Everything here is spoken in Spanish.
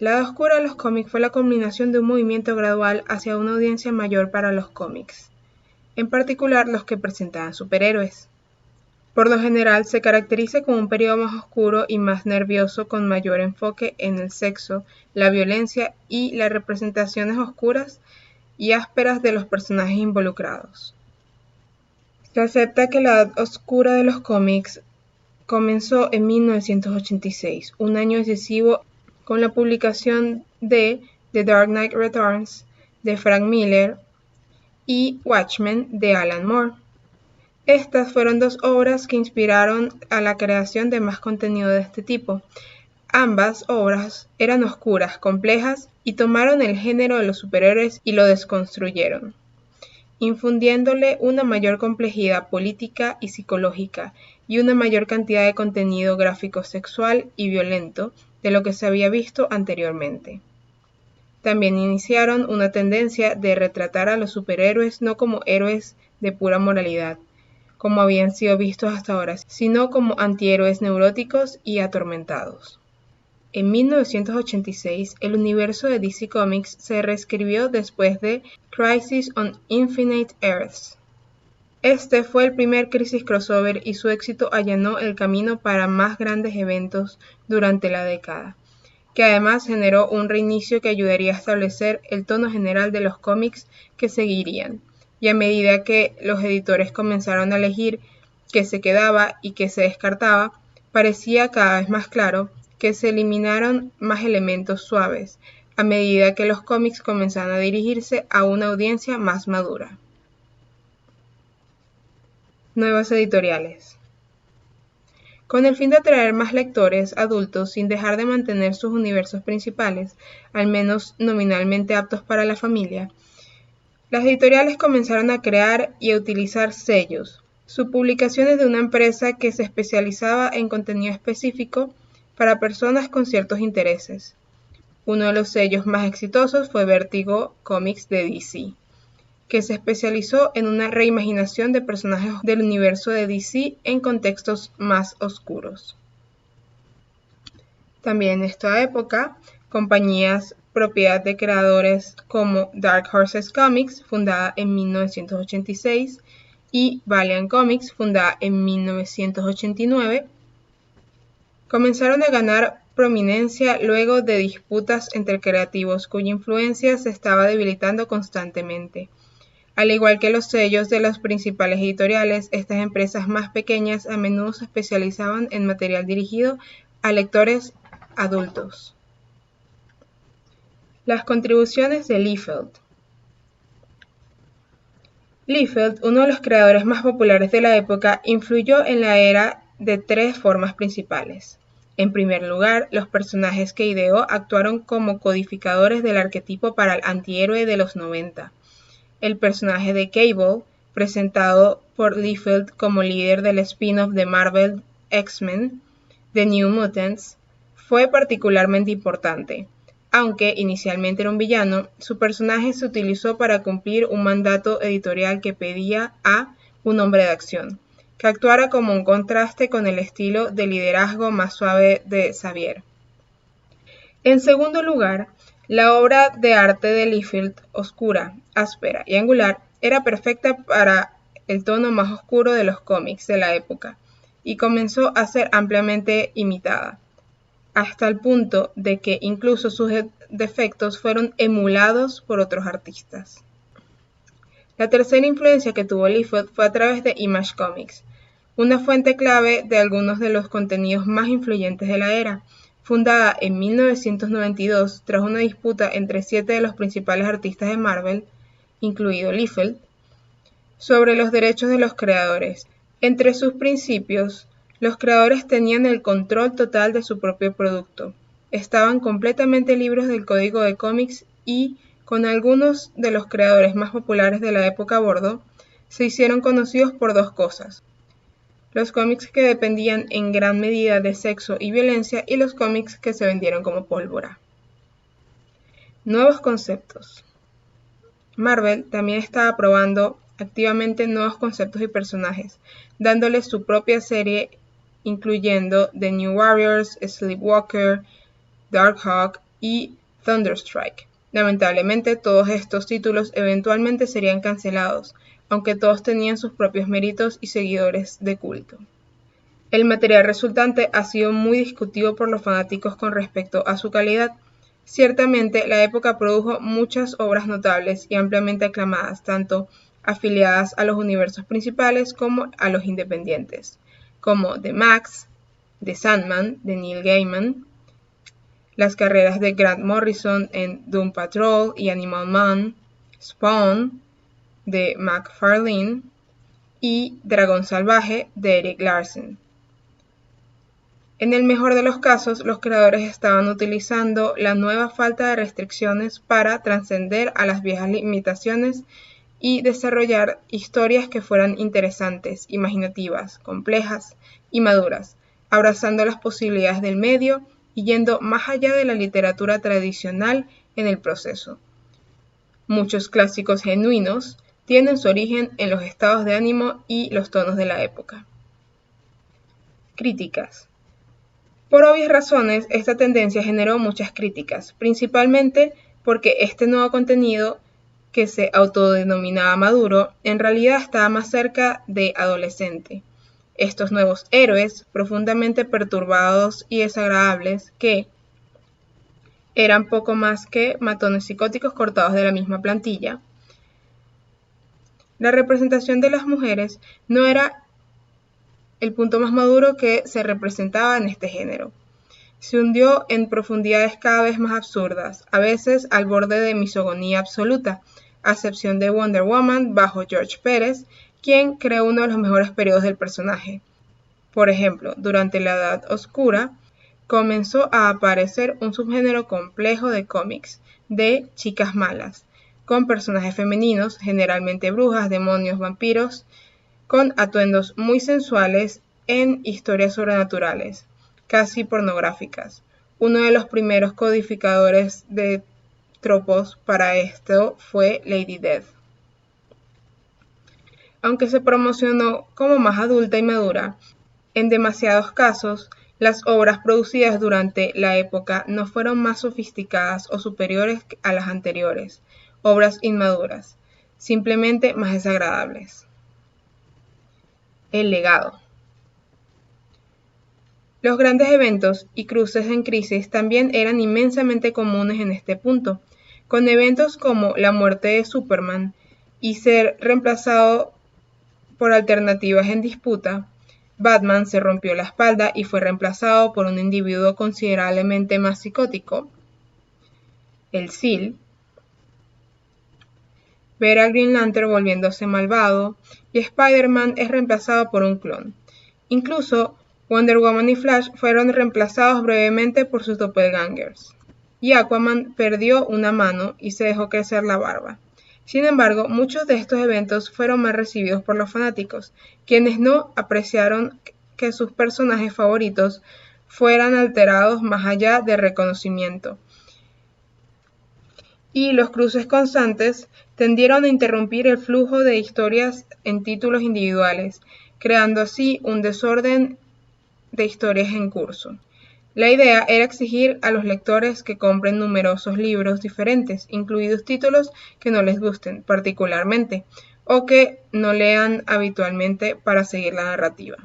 La Edad Oscura de los cómics fue la culminación de un movimiento gradual hacia una audiencia mayor para los cómics, en particular los que presentaban superhéroes. Por lo general se caracteriza como un periodo más oscuro y más nervioso, con mayor enfoque en el sexo, la violencia y las representaciones oscuras y ásperas de los personajes involucrados. Se acepta que la Edad Oscura de los cómics comenzó en 1986, un año decisivo con la publicación de The Dark Knight Returns de Frank Miller y Watchmen de Alan Moore. Estas fueron dos obras que inspiraron a la creación de más contenido de este tipo. Ambas obras eran oscuras, complejas y tomaron el género de los superhéroes y lo desconstruyeron, infundiéndole una mayor complejidad política y psicológica y una mayor cantidad de contenido gráfico sexual y violento de lo que se había visto anteriormente. También iniciaron una tendencia de retratar a los superhéroes no como héroes de pura moralidad, como habían sido vistos hasta ahora, sino como antihéroes neuróticos y atormentados. En 1986, el universo de DC Comics se reescribió después de Crisis on Infinite Earths. Este fue el primer Crisis crossover y su éxito allanó el camino para más grandes eventos durante la década, que además generó un reinicio que ayudaría a establecer el tono general de los cómics que seguirían, y a medida que los editores comenzaron a elegir qué se quedaba y qué se descartaba, parecía cada vez más claro que se eliminaron más elementos suaves, a medida que los cómics comenzaron a dirigirse a una audiencia más madura. Nuevas editoriales. Con el fin de atraer más lectores adultos sin dejar de mantener sus universos principales, al menos nominalmente aptos para la familia, las editoriales comenzaron a crear y a utilizar sellos, subpublicaciones de una empresa que se especializaba en contenido específico para personas con ciertos intereses. Uno de los sellos más exitosos fue Vertigo Comics de DC, que se especializó en una reimaginación de personajes del universo de DC en contextos más oscuros. También en esta época, compañías propiedad de creadores como Dark Horse Comics, fundada en 1986, y Valiant Comics, fundada en 1989, comenzaron a ganar prominencia luego de disputas entre creativos cuya influencia se estaba debilitando constantemente. Al igual que los sellos de las principales editoriales, estas empresas más pequeñas a menudo se especializaban en material dirigido a lectores adultos. Las contribuciones de Liefeld. Liefeld, uno de los creadores más populares de la época, influyó en la era de tres formas principales. En primer lugar, los personajes que ideó actuaron como codificadores del arquetipo para el antihéroe de los 90. El personaje de Cable, presentado por Liefeld como líder del spin-off de Marvel X-Men, The New Mutants, fue particularmente importante. Aunque inicialmente era un villano, su personaje se utilizó para cumplir un mandato editorial que pedía a un hombre de acción, que actuara como un contraste con el estilo de liderazgo más suave de Xavier. En segundo lugar, la obra de arte de Liefeld, oscura, áspera y angular, era perfecta para el tono más oscuro de los cómics de la época, y comenzó a ser ampliamente imitada, hasta el punto de que incluso sus defectos fueron emulados por otros artistas. La tercera influencia que tuvo Liefeld fue a través de Image Comics, una fuente clave de algunos de los contenidos más influyentes de la era, fundada en 1992 tras una disputa entre 7 de los principales artistas de Marvel, incluido Liefeld, sobre los derechos de los creadores. Entre sus principios, los creadores tenían el control total de su propio producto, estaban completamente libres del código de cómics y, con algunos de los creadores más populares de la época a bordo, se hicieron conocidos por dos cosas: los cómics que dependían en gran medida de sexo y violencia y los cómics que se vendieron como pólvora. Nuevos conceptos. Marvel también estaba probando activamente nuevos conceptos y personajes, dándoles su propia serie, incluyendo The New Warriors, Sleepwalker, Darkhawk y Thunderstrike. Lamentablemente, todos estos títulos eventualmente serían cancelados, aunque todos tenían sus propios méritos y seguidores de culto. El material resultante ha sido muy discutido por los fanáticos con respecto a su calidad. Ciertamente, la época produjo muchas obras notables y ampliamente aclamadas, tanto afiliadas a los universos principales como a los independientes, como The Maxx, The Sandman, de Neil Gaiman, las carreras de Grant Morrison en Doom Patrol y Animal Man, Spawn, de McFarlane, y Dragón Salvaje, de Erik Larsen. En el mejor de los casos, los creadores estaban utilizando la nueva falta de restricciones para trascender a las viejas limitaciones y desarrollar historias que fueran interesantes, imaginativas, complejas y maduras, abrazando las posibilidades del medio y yendo más allá de la literatura tradicional en el proceso. Muchos clásicos genuinos tienen su origen en los estados de ánimo y los tonos de la época. Críticas. Por obvias razones, esta tendencia generó muchas críticas, principalmente porque este nuevo contenido, que se autodenominaba maduro, en realidad estaba más cerca de adolescente. Estos nuevos héroes, profundamente perturbados y desagradables, que eran poco más que matones psicóticos cortados de la misma plantilla. La representación de las mujeres no era el punto más maduro que se representaba en este género. Se hundió en profundidades cada vez más absurdas, a veces al borde de misogonía absoluta, a excepción de Wonder Woman bajo George Pérez, quien creó uno de los mejores periodos del personaje. Por ejemplo, durante la Edad Oscura, comenzó a aparecer un subgénero complejo de cómics, de chicas malas, con personajes femeninos, generalmente brujas, demonios, vampiros, con atuendos muy sensuales en historias sobrenaturales, casi pornográficas. Uno de los primeros codificadores de tropos para esto fue Lady Death. Aunque se promocionó como más adulta y madura, en demasiados casos, las obras producidas durante la época no fueron más sofisticadas o superiores a las anteriores, obras inmaduras, simplemente más desagradables. El legado. Los grandes eventos y cruces en crisis también eran inmensamente comunes en este punto, con eventos como la muerte de Superman y ser reemplazado por alternativas en disputa. Batman se rompió la espalda y fue reemplazado por un individuo considerablemente más psicótico, el Seal. Ver a Green Lantern volviéndose malvado y Spider-Man es reemplazado por un clon. Incluso Wonder Woman y Flash fueron reemplazados brevemente por sus doppelgangers. Y Aquaman perdió una mano y se dejó crecer la barba. Sin embargo, muchos de estos eventos fueron mal recibidos por los fanáticos, quienes no apreciaron que sus personajes favoritos fueran alterados más allá de reconocimiento. Y los cruces constantes tendieron a interrumpir el flujo de historias en títulos individuales, creando así un desorden de historias en curso. La idea era exigir a los lectores que compren numerosos libros diferentes, incluidos títulos que no les gusten particularmente o que no lean habitualmente para seguir la narrativa.